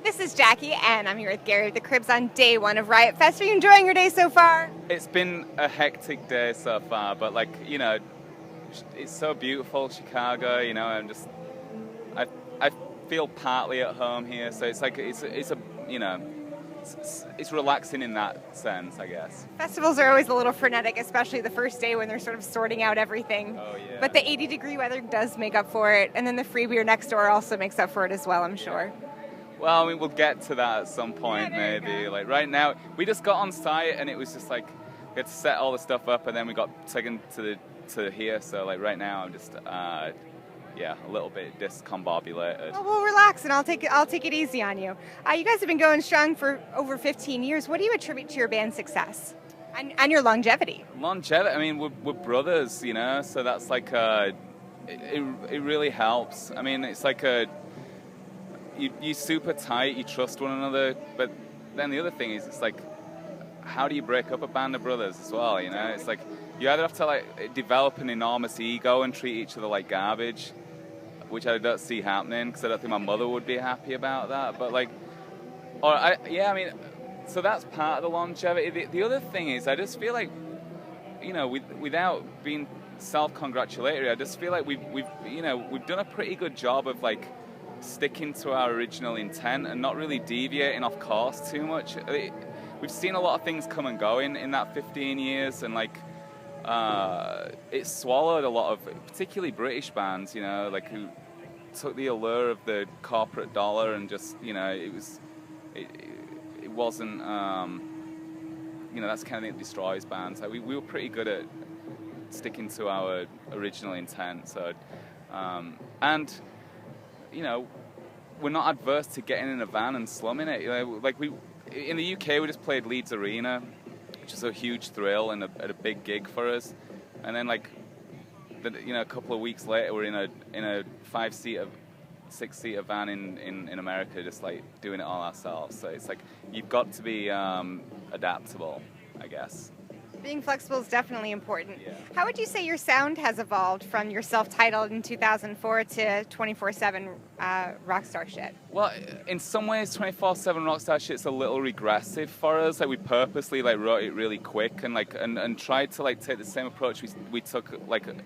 This is Jackie, and I'm here with Gary of the Cribs on day one of Riot Fest. Are you enjoying your day so far? It's been a hectic day so far, but it's so beautiful, Chicago. I I feel partly at home here, so it's it's relaxing in that sense, I guess. Festivals are always a little frenetic, especially the first day when they're sort of sorting out everything. Oh yeah. But the 80-degree weather does make up for it, and then the free beer next door also makes up for it as well, I'm sure. Well, I mean, we'll get to that at some point, Yeah, maybe. Like right now, we just got on site, and it was just like we had to set all the stuff up, and then we got taken to here. So like right now, I'm just a little bit discombobulated. Oh, well, relax, and I'll take it easy on you. You guys have been going strong for over 15 years. What do you attribute to your band's success and your longevity? Longevity. I mean, we're brothers, so that's like it really helps. I mean, it's like you're super tight, you trust one another, but then the other thing is, it's like, how do you break up a band of brothers as well, It's like, you either have to, like, develop an enormous ego and treat each other like garbage, which I don't see happening, because I don't think my mother would be happy about that, but, like, so that's part of the longevity. The other thing is, I just feel like, without being self-congratulatory, I just feel like we've done a pretty good job of, like, sticking to our original intent and not really deviating off course too much. We've seen a lot of things come and go in that 15 years, and like it's swallowed a lot of particularly British bands, who took the allure of the corporate dollar and just it wasn't that's the kind of thing that destroys bands. Like we were pretty good at sticking to our original intent, so and we're not adverse to getting in a van and slumming it. In the UK, we just played Leeds Arena, which is a huge thrill and a big gig for us. And then, a couple of weeks later, we're in a 5-seater, 6-seater van in America, just like doing it all ourselves. So it's like you've got to be adaptable, I guess. Being flexible is definitely important. Yeah. How would you say your sound has evolved from your self-titled in 2004 to 24/7 rockstar shit? Well, in some ways, 24/7 rockstar shit's a little regressive for us. Like we purposely wrote it really quick and tried to take the same approach we took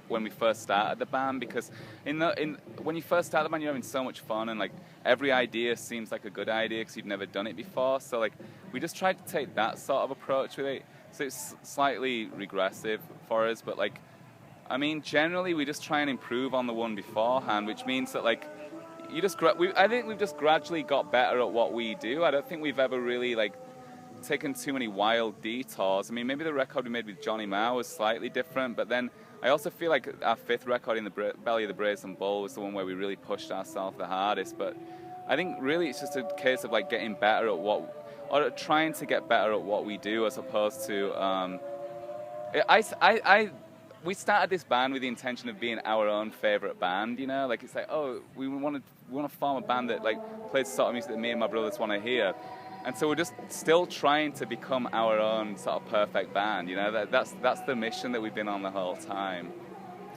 when we first started the band, because when you first start the band, you're having so much fun and every idea seems like a good idea because you've never done it before. So we just tried to take that sort of approach with it. So it's slightly regressive for us, but generally we just try and improve on the one beforehand, which means that I think we've just gradually got better at what we do. I don't think we've ever really taken too many wild detours. I mean, maybe the record we made with Johnny Marr was slightly different, but then I also feel like our 5th record, In the Belly of the Brazen Bull, was the one where we really pushed ourselves the hardest. But I think really it's just a case of getting better at trying to get better at what we do, as opposed to we started this band with the intention of being our own favorite band, it's we want to form a band that plays the sort of music that me and my brothers want to hear, and so we're just still trying to become our own sort of perfect band. That's the mission that we've been on the whole time.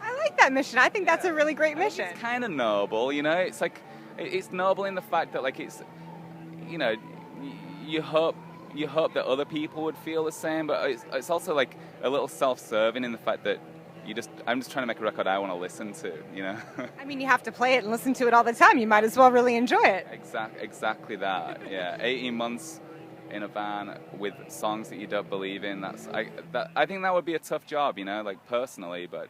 I like that mission. I think that's a really great mission. It's kind of noble, it's it's noble in the fact that it's you hope that other people would feel the same, but it's also a little self-serving in the fact that I'm just trying to make a record I want to listen to, I mean, you have to play it and listen to it all the time. You might as well really enjoy it. Exactly that. Yeah, 18 months in a van with songs that you don't believe in. I think that would be a tough job, personally. But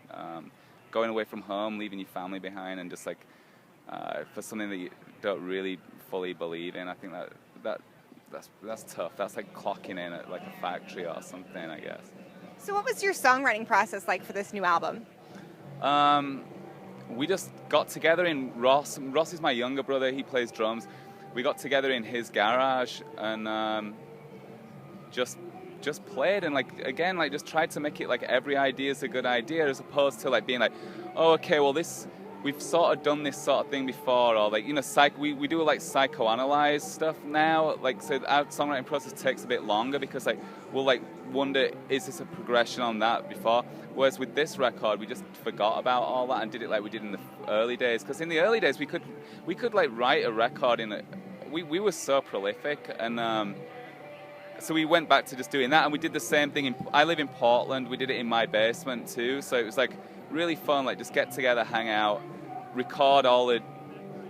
going away from home, leaving your family behind, and just for something that you don't really fully believe in, I think that's tough. That's clocking in at a factory or something, I guess. So what was your songwriting process like for this new album? We just got together in Ross. Ross is my younger brother. He plays drums. We got together in his garage and just played and just tried to make it every idea is a good idea, as opposed to being oh, okay, well we've sort of done this sort of thing before, or we do psychoanalyze stuff now. So our songwriting process takes a bit longer because we'll wonder, is this a progression on that before? Whereas with this record, we just forgot about all that and did it like we did in the early days. Because in the early days, we could write a record in we were so prolific, and so we went back to just doing that, and we did the same thing. I live in Portland. We did it in my basement too, so it was like really fun. Like just get together, hang out, record all the.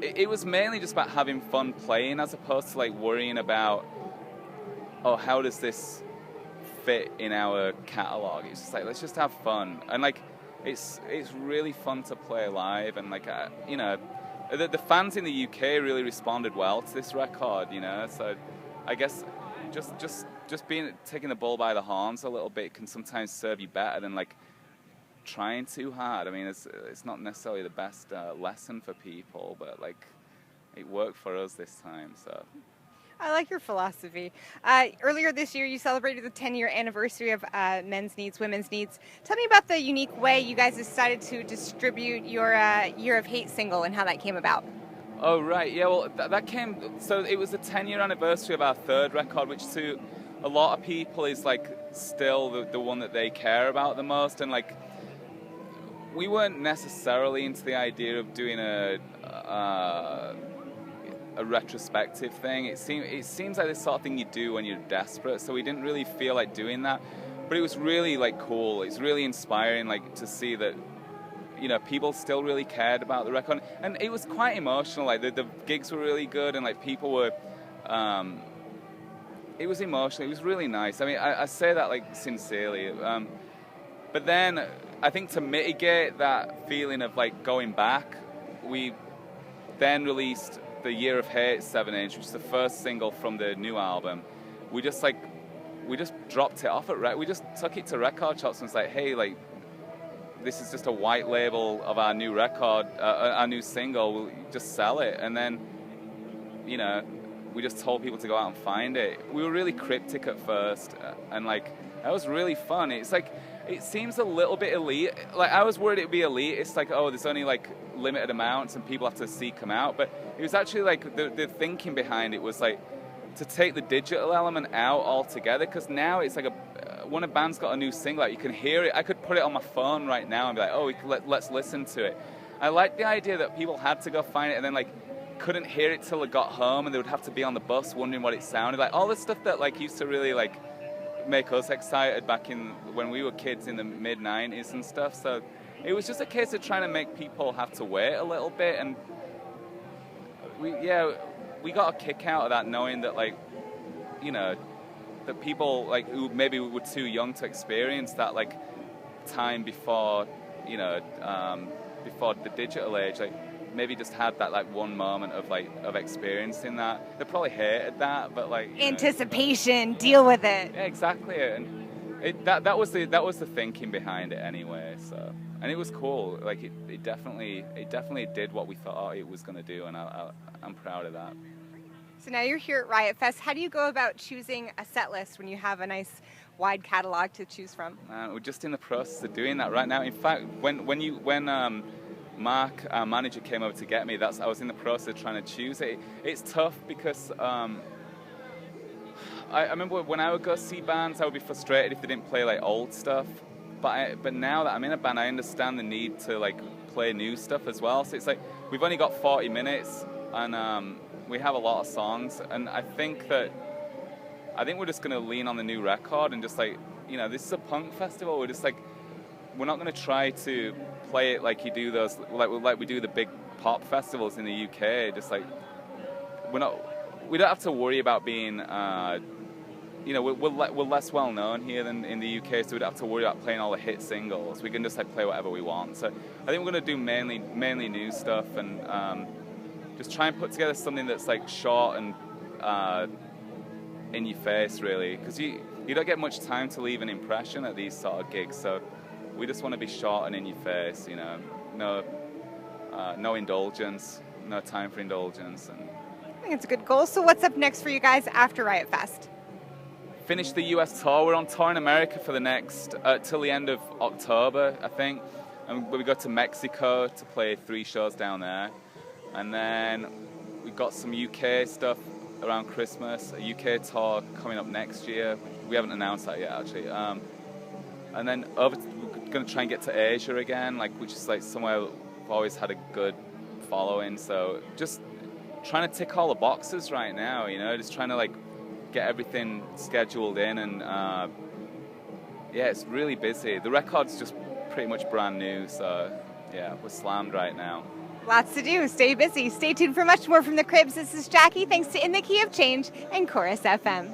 It was mainly just about having fun playing, as opposed to like worrying about, oh, how does this fit in our catalog? It's just like, let's just have fun, and like it's really fun to play live, and like you know, the fans in the UK really responded well to this record, you know. So I guess just taking the bull by the horns a little bit can sometimes serve you better than like trying too hard. I mean, it's not necessarily the best lesson for people, but like it worked for us this time. So I like your philosophy. Earlier this year, you celebrated the 10-year anniversary of Men's Needs, Women's Needs. Tell me about the unique way you guys decided to distribute your Year of Hate single and how that came about. Oh, right. Yeah, well, that came... So it was the 10-year anniversary of our third record, which to a lot of people is, like, still the one that they care about the most. And, like, we weren't necessarily into the idea of doing a retrospective thing. It seems like the sort of thing you do when you're desperate, so we didn't really feel like doing that. But it was really, like, cool. It's really inspiring, like, to see that, you know, people still really cared about the record, and it was quite emotional. Like the gigs were really good, and like people were, it was emotional. It was really nice. I mean, I say that like sincerely, but then I think to mitigate that feeling of like going back, we then released the Year of Hate 7-inch, which is the first single from the new album. We just dropped it off at we just took it to record shops and was like, hey, like, this is just a white label of our new record, our new single, we'll just sell it. And then, you know, we just told people to go out and find it. We were really cryptic at first, and like, that was really fun. It's like, it seems a little bit elite. Like, I was worried it would be elite. It's like, oh, there's only like limited amounts and people have to seek them out. But it was actually like, the thinking behind it was like, to take the digital element out altogether, because now it's like when a band's got a new single out, you can hear it. I could put it on my phone right now and be like, oh, let's listen to it. I like the idea that people had to go find it and then like couldn't hear it till they got home, and they would have to be on the bus wondering what it sounded like. All the stuff that like used to really like make us excited back in when we were kids in the mid-90s and stuff. So it was just a case of trying to make people have to wait a little bit, and we got a kick out of that, knowing that, like, you know, that people like who maybe were too young to experience that like time before, you know, before the digital age, like maybe just had that like one moment of experiencing that. They probably hated that, but like anticipation, deal with it. Yeah, exactly. And that was the thinking behind it anyway. So, and it was cool. Like it definitely did what we thought it was going to do, and I'm proud of that. So now you're here at Riot Fest. How do you go about choosing a set list when you have a nice wide catalog to choose from? We're just in the process of doing that right now. In fact, when Mark, our manager, came over to get me, I was in the process of trying to choose it. It's tough because I remember when I would go see bands, I would be frustrated if they didn't play like old stuff. But now that I'm in a band, I understand the need to like play new stuff as well. So it's like we've only got 40 minutes, and we have a lot of songs, and I think we're just going to lean on the new record and just like, you know, this is a punk festival. We're just like, we're not going to try to play it like you do those, like we do the big pop festivals in the UK. Just like, we don't have to worry about being, you know, we're less well known here than in the UK, so we don't have to worry about playing all the hit singles. We can just like play whatever we want. So I think we're going to do mainly new stuff, and just try and put together something that's like short and in your face, really, because you don't get much time to leave an impression at these sort of gigs. So we just want to be short and in your face, you know, no indulgence, no time for indulgence. And I think it's a good goal. So what's up next for you guys after Riot Fest? Finish the US tour. We're on tour in America for the next till the end of October, I think, and we go to Mexico to play 3 shows down there. And then we've got some UK stuff around Christmas, a UK tour coming up next year. We haven't announced that yet, actually. And then we're going to try and get to Asia again, like, which is like somewhere we've always had a good following. So just trying to tick all the boxes right now, you know, just trying to like get everything scheduled in, and yeah, it's really busy. The record's just pretty much brand new, so yeah, we're slammed right now. Lots to do. Stay busy. Stay tuned for much more from the Cribs. This is Jackie. Thanks to In the Key of Change and Chorus FM.